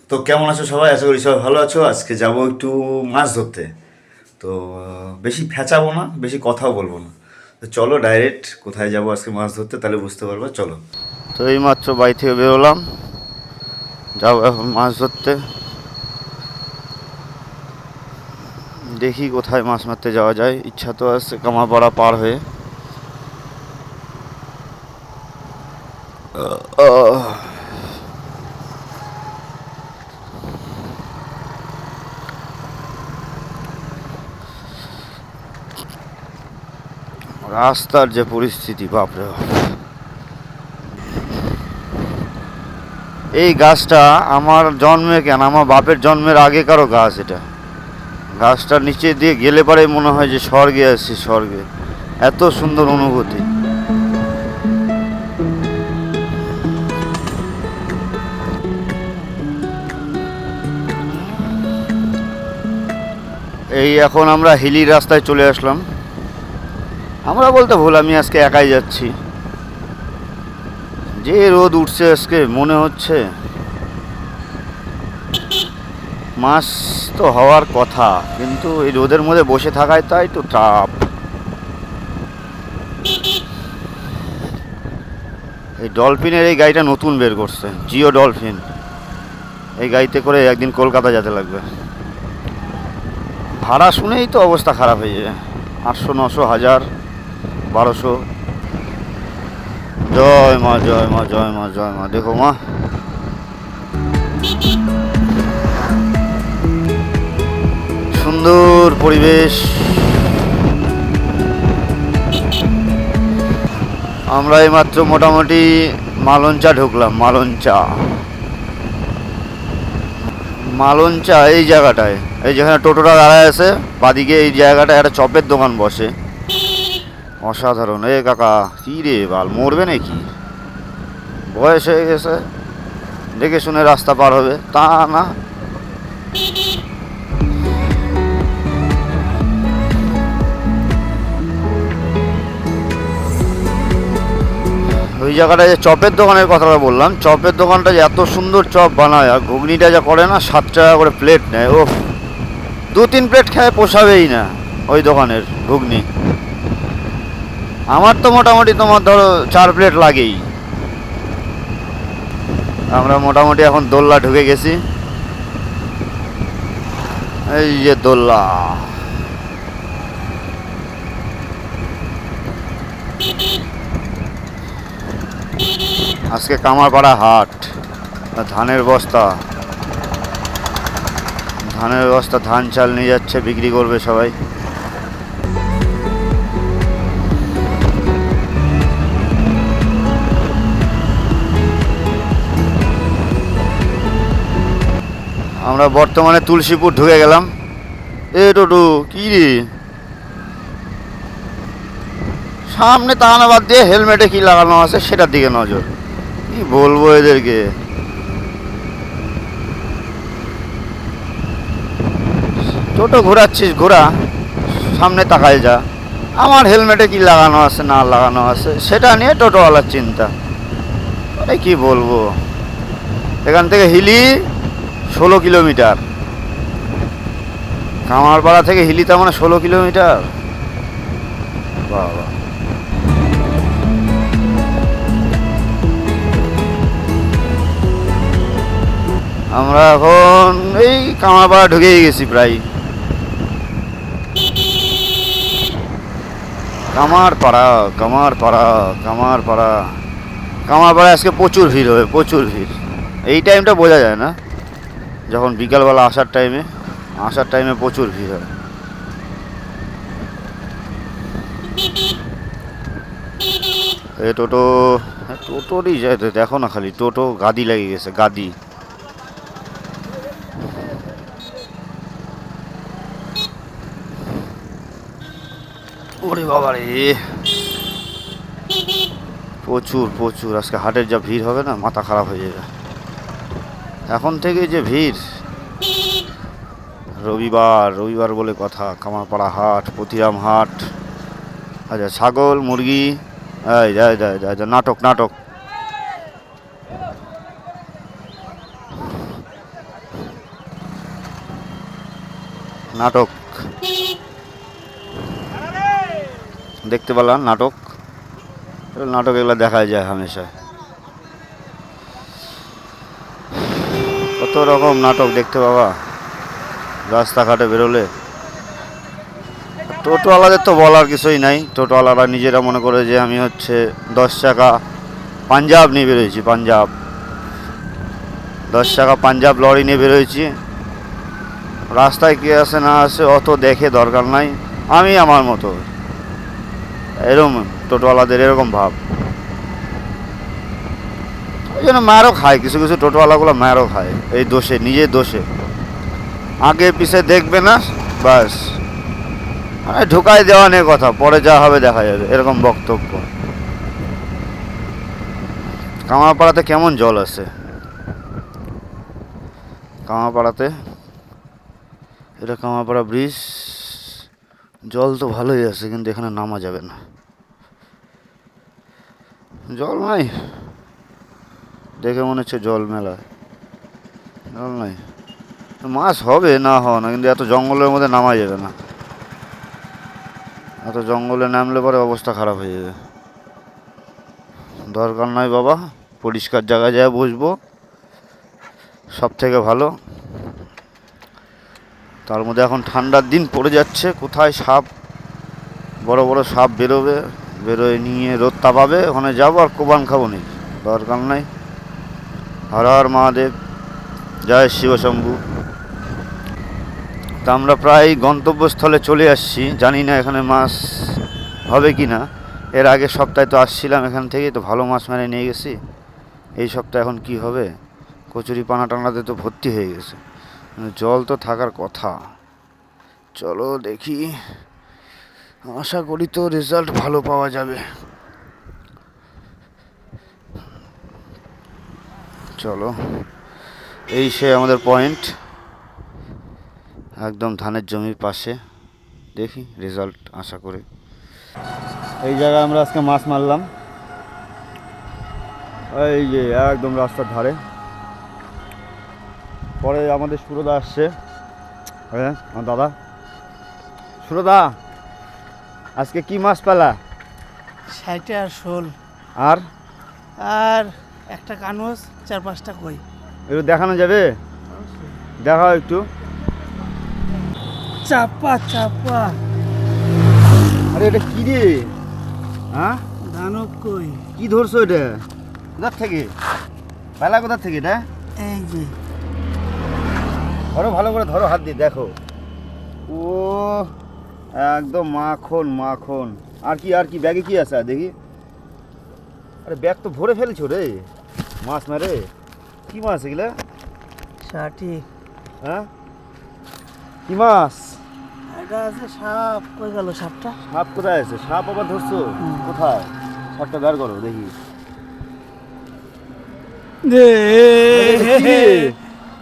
তো কেমন আছো সবাই? আশা করি সবাই ভালো আছো। আজকে যাব একটু মাছ ধরতে। তো বেশি ফ্যাচাবো না, বেশি কথাও বলবো না। তো চলো ডাইরেক্ট কোথায় যাব আজকে মাছ ধরতে, তাহলে বুঝতে পারবো। চলো। তো এই মাত্র বাড়ি থেকে বেরোলাম, যাবো এখন মাছ ধরতে। দেখি কোথায় মাছ মারতে যাওয়া যায়। ইচ্ছা তো আছে কামারপাড়া পার হয়ে। রাস্তার যে পরিস্থিতি, বাপরে বাপ! এই গাছটা আমার জন্মে কেন, আমার বাপের জন্মের আগেকারও গাছ এটা। গাছটার নিচে দিয়ে গেলে পরে মনে হয় যে স্বর্গে আসছি, স্বর্গে। এত সুন্দর অনুভূতি। এই এখন আমরা হিলি রাস্তায় চলে আসলাম। আমরা বলতে ভুল, আমি আজকে একাই যাচ্ছি। যে রোদ উঠছে আজকে, মনে হচ্ছে মাছ তো হওয়ার কথা, কিন্তু এই রোদের মধ্যে বসে থাকায় তাই তো চাপ। এই ডলফিনের এই গাড়িটা নতুন বের করছে, জিও ডলফিন। এই গাড়িতে করে একদিন কলকাতা যেতে লাগবে। ভাড়া শুনেই তো অবস্থা খারাপ হয়ে যাবে। 800, 900, 1000, 1200। জয় মা, জয় মা, জয় মা, জয় মা। দেখো মা, সুন্দর পরিবেশ। আমরা এইমাত্র মোটামুটি মালঞ্চা ঢুকলাম। মালঞ্চা, মালঞ্চা এই জায়গাটায়, এই যেখানে টোটোটা দাঁড়ায় আছে বাদিকে, এই জায়গাটায় একটা চপের দোকান বসে। অসাধারণ। এ কাকা, কি রে বাল, মরবে নাকি? বয়স হয়ে গেছে, দেখে শুনে রাস্তা পার হবে, তা না। ওই জায়গাটায় যে চপের দোকানের কথাটা বললাম, চপের দোকানটা যে এত সুন্দর চপ বানায়, আর ঘুগনিটা যা করে না, 7 টাকা করে প্লেট নেয়। ও, 2-3 প্লেট খেয়ে পোষাবেই না ওই দোকানের ঘুগনি। আমার তো মোটামুটি তোমার ধরো 4 প্লেট লাগেই। আমরা মোটামুটি এখন দোল্লা ঢুকে গেছি। এই যে দোল্লা, আজকে কামারপাড়া হাট। ধানের বস্তা, ধানের বস্তা, ধান চাল নিয়ে যাচ্ছে, বিক্রি করবে সবাই। আমরা বর্তমানে তুলসীপুর ঢুকে গেলাম। এ টোটু, কি রে? সামনে তাকানো বাদ দিয়ে হেলমেটে কি লাগানো আছে সেটার দিকে নজর। কি বলবো এদেরকে। টোটো ঘোরাচ্ছিস ঘোরা, সামনে তাকায় যা। আমার হেলমেটে কি লাগানো আছে না লাগানো আছে সেটা নিয়ে টোটোওয়ালার চিন্তা। আরে কি বলবো। এখান থেকে হিলি 16 কিলোমিটার। কামারপাড়া থেকে হিলি তার মানে 16 কিলোমিটার। বাবা, আমরা এখন এই কামারপাড়া ঢুকেই গেছি প্রায়। কামারপাড়া, কামারপাড়া, কামারপাড়া, কামারপাড়ায় আজকে প্রচুর ভিড় হবে, প্রচুর ভিড়। এই টাইমটা বোঝা যায় না, যখন বিকালবেলা আসার টাইমে প্রচুর ভিড় হয়। এ টোটো, টোটোরই যায় তো, দেখো না খালি টোটো গাদি লেগে গেছে, গাদি। ওরে বাবা রে, প্রচুর প্রচুর। আজকে হাটের যা ভিড় হবে না, মাথা খারাপ হয়ে যাবে। এখন থেকে যে ভিড়। রবিবার, রবিবার বলে কথা, কামারপাড়া হাট, পতিরাম হাট। আচ্ছা, ছাগল, মুরগি, এই যায় যায় যায়, নাটক নাটক। নাটক দেখতে পেলাম, নাটক নাটক এগুলো দেখা যায় হামেশা। কত রকম নাটক দেখতে পাবা রাস্তাঘাটে বেরোলে। টোটোওয়ালাদের তো বলার কিছুই নাই, টোটোওয়ালারা নিজেরা মনে করে যে আমি হচ্ছে 10 টাকা পাঞ্জাব নিয়ে বেরোয়েছি, পাঞ্জাব 10 টাকা পাঞ্জাব লরি নিয়ে বেরোয়েছি। রাস্তায় কে আসে না আসে অত দেখে দরকার নাই, আমি আমার মতো, এরকম টোটোওয়ালাদের এরকম ভাব। ওই জন্য মারও খায়, কিছু কিছু টোটোওয়ালাগুলো মারও খায় এই দোষে, নিজের দোষে। আগে পিছে দেখবে না, বাস ঢুকাই দেওয়া নিয়ে কথা, পরে যা হবে দেখা যাবে, এরকম বক্তব্য। কামারপাড়াতে কেমন জল আছে, কামারপাড়াতে, এটা কামারপাড়া ব্রিজ, জল তো ভালোই আছে, কিন্তু এখানে নামা যাবে না, জল নাই, দেখে মনে হচ্ছে জল মেলা, জল নাই। মাছ হবে না হওয়া না, কিন্তু এত জঙ্গলের মধ্যে নামা যাবে না, এত জঙ্গলে নামলে পরে অবস্থা খারাপ হয়ে যাবে। দরকার নয় বাবা, পরিষ্কার জায়গায় যায় বসবো, সব থেকে ভালো। তার মধ্যে এখন ঠান্ডার দিন পড়ে যাচ্ছে, কোথায় সাপ, বড় বড় সাপ বেরোবে, বেরোয় নিয়ে রোদ তাপাবে, ওখানে যাবো আর কোবান খাবো নি, দরকার নাই। হর হর মহাদেব, জয় শিবশম্ভু। তা আমরা প্রায় গন্তব্যস্থলে চলে আসছি, জানি না এখানে মাছ হবে কি না। এর আগে সপ্তাহে তো আসছিলাম, এখান থেকেই তো ভালো মাছ মেরে নিয়ে গেছি। এই সপ্তাহে এখন কি হবে, কচুরি পানা টানাতে তো ভর্তি হয়ে গেছে, জল তো থাকার কথা। চলো দেখি, আশা করি তো রেজাল্ট ভালো পাওয়া যাবে। চলো, এই সে আমাদের পয়েন্ট, একদম ধানের জমির পাশে, দেখি রেজাল্ট আশা করি। এই জায়গায় আমরা আজকে মাছ মারলাম, এই যে একদম রাস্তার ধারে। পরে আমাদের সুরদা আসছে, হ্যাঁ আমার দাদা। সুরদা, আজকে কি মাছ পেলা? 60 আর শোল, আর আর একটা কানুস, 4-5টা কই। একটু দেখানো যাবে? দেখাও একটু। চাপা চাপা, আরে এটা কি রে? হ্যাঁ, ধানক কই। কি ধরছো এটা? কোথার থেকে পেলা, কোথার থেকে এটা? এই যে ধরো, ভালো করে ধরো, হাত দিয়ে দেখো। ও একদম মাখন মাখন। আর কি, আর কি ব্যাগে কি আছে দেখি? আরে ব্যাগ তো ভরে ফেলেছো রে মাছ মারে। কি মাছ এগুলা? ষাটি। হ্যাঁ, কি মাছ? এটা আছে সাপ, কই গেল সাপটা? সাপ কোথায় আছে? সাপ আবার ধরছো? কোথায়? সাপটা বের করো দেখি।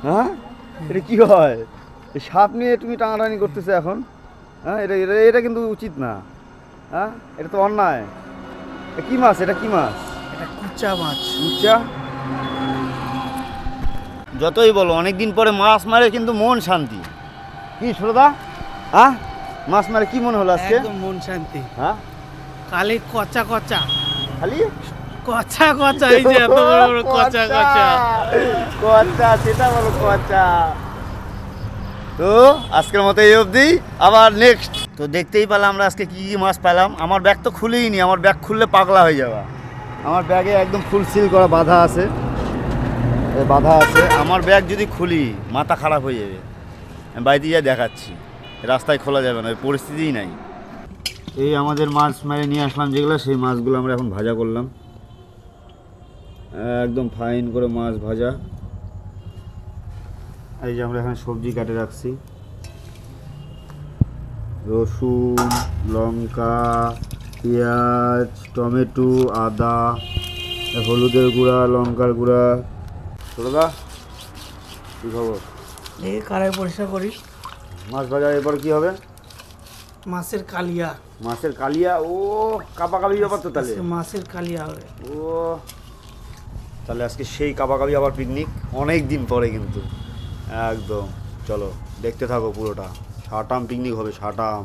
হ্যাঁ, এটা কি হয়? এই সাপ নিয়ে তুমি টানাটানি করতেছো এখন? হ্যাঁ, এটা এটা এটা কিন্তু উচিত না। হ্যাঁ, এটা তো অন্যায়। কি মাছ এটা, কি মাছ? এটা কুচা মাছ। উচ্চা, যতই বলো অনেকদিন পরে মাছ মারে কিন্তু মন শান্তি। কি সুরদা, হ্যাঁ মাছ মারে কি মনে হলো আজকে? একদম মন শান্তি। হ্যাঁ, খালি কচা কচা, খালি কচা কচা, এই যে এত বড় বড় কচা কচা। কচা, সেটা বলো কচা। তো আজকের মতো এই অবধি, আবার নেক্সট। তো দেখতেই পেলাম আমরা আজকে কি কি মাছ পেলাম। আমার ব্যাগ তো খুলেই নি, আমার ব্যাগ খুললে পাগলা হয়ে যাবা। আমার ব্যাগে একদম ফুল সিল করা বাঁধা আছে, বাঁধা আছে। আমার ব্যাগ যদি খুলি মাথা খারাপ হয়ে যাবে, আমি বাড়িতে গিয়ে দেখাচ্ছি, রাস্তায় খোলা যাবে না, ওই পরিস্থিতিই নাই। এই আমাদের মাছ মেরে নিয়ে আসলাম যেগুলো, সেই মাছগুলো আমরা এখন ভাজা করলাম, একদম ফাইন করে মাছ ভাজা। এই যে আমরা এখানে সবজি কাটে রাখছি, রসুন, লঙ্কা, পেঁয়াজ, টমেটো, আদা, হলুদের গুঁড়া, লঙ্কার গুঁড়া। দাদা কী খবর? এই কড়াই পরিষ্কার করি। মাছ ভাজা, এরপর কি হবে? মাছের কালিয়া। মাছের কালিয়া, ও কাপাকাপি ব্যাপার তো তাহলে। মাছের কালিয়া হবে। ও তাহলে আজকে সেই কাপাকাপি আবার পিকনিক, অনেক দিন পরে কিন্তু, একদম। চলো দেখতে থাকো পুরোটা। সাটাম পিকনিক হবে, সাটাম।